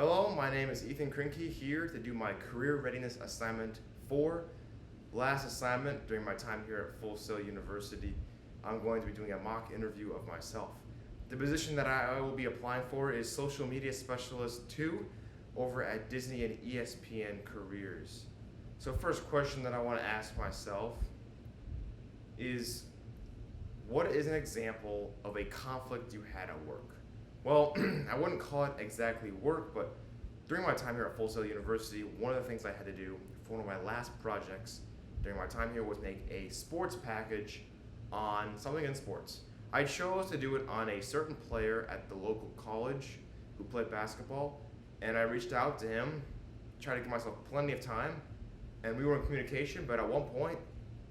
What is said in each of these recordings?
Hello, my name is Ethan Krinke, here to do my Career Readiness Assignment 4. Last assignment during my time here at Full Sail University, I'm going to be doing a mock interview of myself. The position that I will be applying for is Social Media Specialist 2 over at Disney and ESPN Careers. So first question that I want to ask myself is, what is an example of a conflict you had at work? Well, I wouldn't call it exactly work, but during my time here at Full Sail University, one of the things I had to do for one of my last projects during my time here was make a sports package on something in sports. I chose to do it on a certain player at the local college who played basketball, and I reached out to him, tried to give myself plenty of time, and we were in communication, but at one point,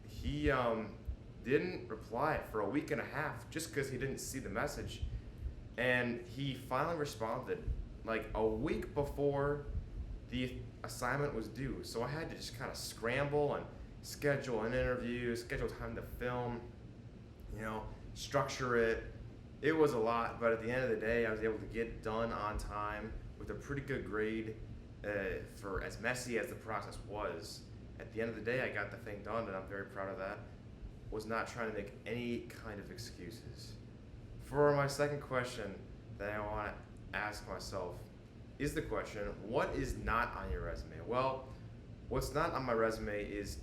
he didn't reply for a week and a half just because he didn't see the message. And he finally responded like a week before the assignment was due. So I had to just kind of scramble and schedule an interview, schedule time to film, structure it. It was a lot, but at the end of the day, I was able to get it done on time with a pretty good grade for as messy as the process was. At the end of the day, I got the thing done, and I'm very proud of that. Was not trying to make any kind of excuses. For my second question that I want to ask myself is the question, what is not on your resume? Well, what's not on my resume is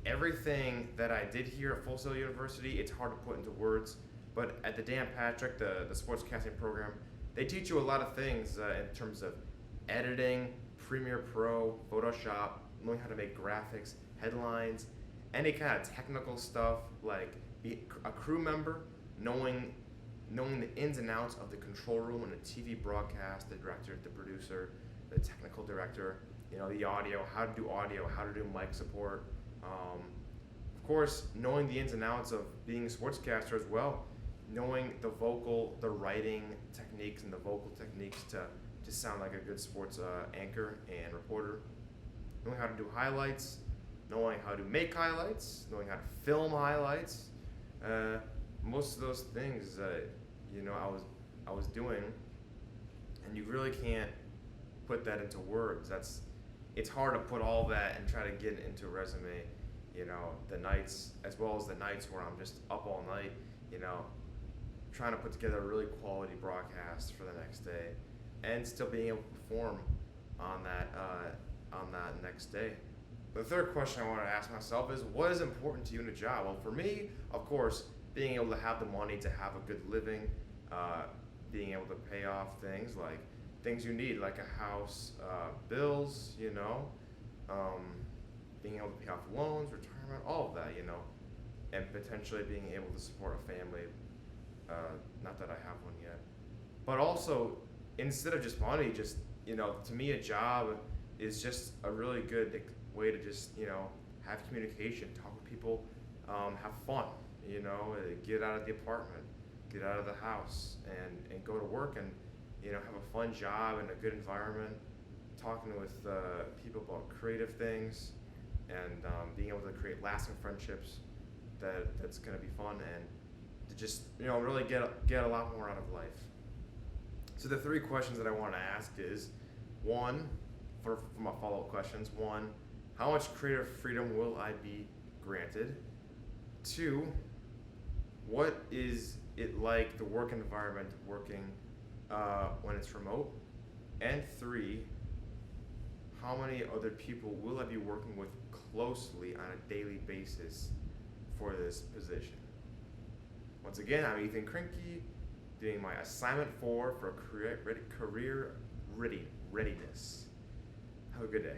everything that I did here at Full Sail University. It's hard to put into words, but at the Dan Patrick, the sportscasting program, they teach you a lot of things in terms of editing, Premiere Pro, Photoshop, knowing how to make graphics, headlines, any kind of technical stuff like be a crew member, knowing the ins and outs of the control room and the TV broadcast, the director, the producer, the technical director, the audio, how to do mic support. Of course, knowing the ins and outs of being a sportscaster as well, knowing the writing techniques and the vocal techniques to sound like a good sports anchor and reporter, knowing how to do highlights, knowing how to make highlights, knowing how to film highlights. Most of those things, I was doing, and you really can't put that into words. It's hard to put all that and try to get it into a resume. The nights, as well as the nights where I'm just up all night, trying to put together a really quality broadcast for the next day, and still being able to perform on that next day. The third question I want to ask myself is, what is important to you in a job? Well, for me, of course, being able to have the money to have a good living, being able to pay off things you need, like a house, bills, being able to pay off loans, retirement, all of that, and potentially being able to support a family, not that I have one yet. But also, instead of just money, to me, a job is just a really good way to just, have communication, talk with people, have fun, get out of the apartment, get out of the house, and go to work and, have a fun job and a good environment, talking with people about creative things, and being able to create lasting friendships that's going to be fun, and to just, really get a lot more out of life. So the three questions that I want to ask is, one, for my follow-up questions, one, how much creative freedom will I be granted? Two, what is it like, the work environment working when it's remote? And three, how many other people will I be working with closely on a daily basis for this position? Once again, I'm Ethan Krinke, doing my Assignment 4 for Career Readiness. Have a good day.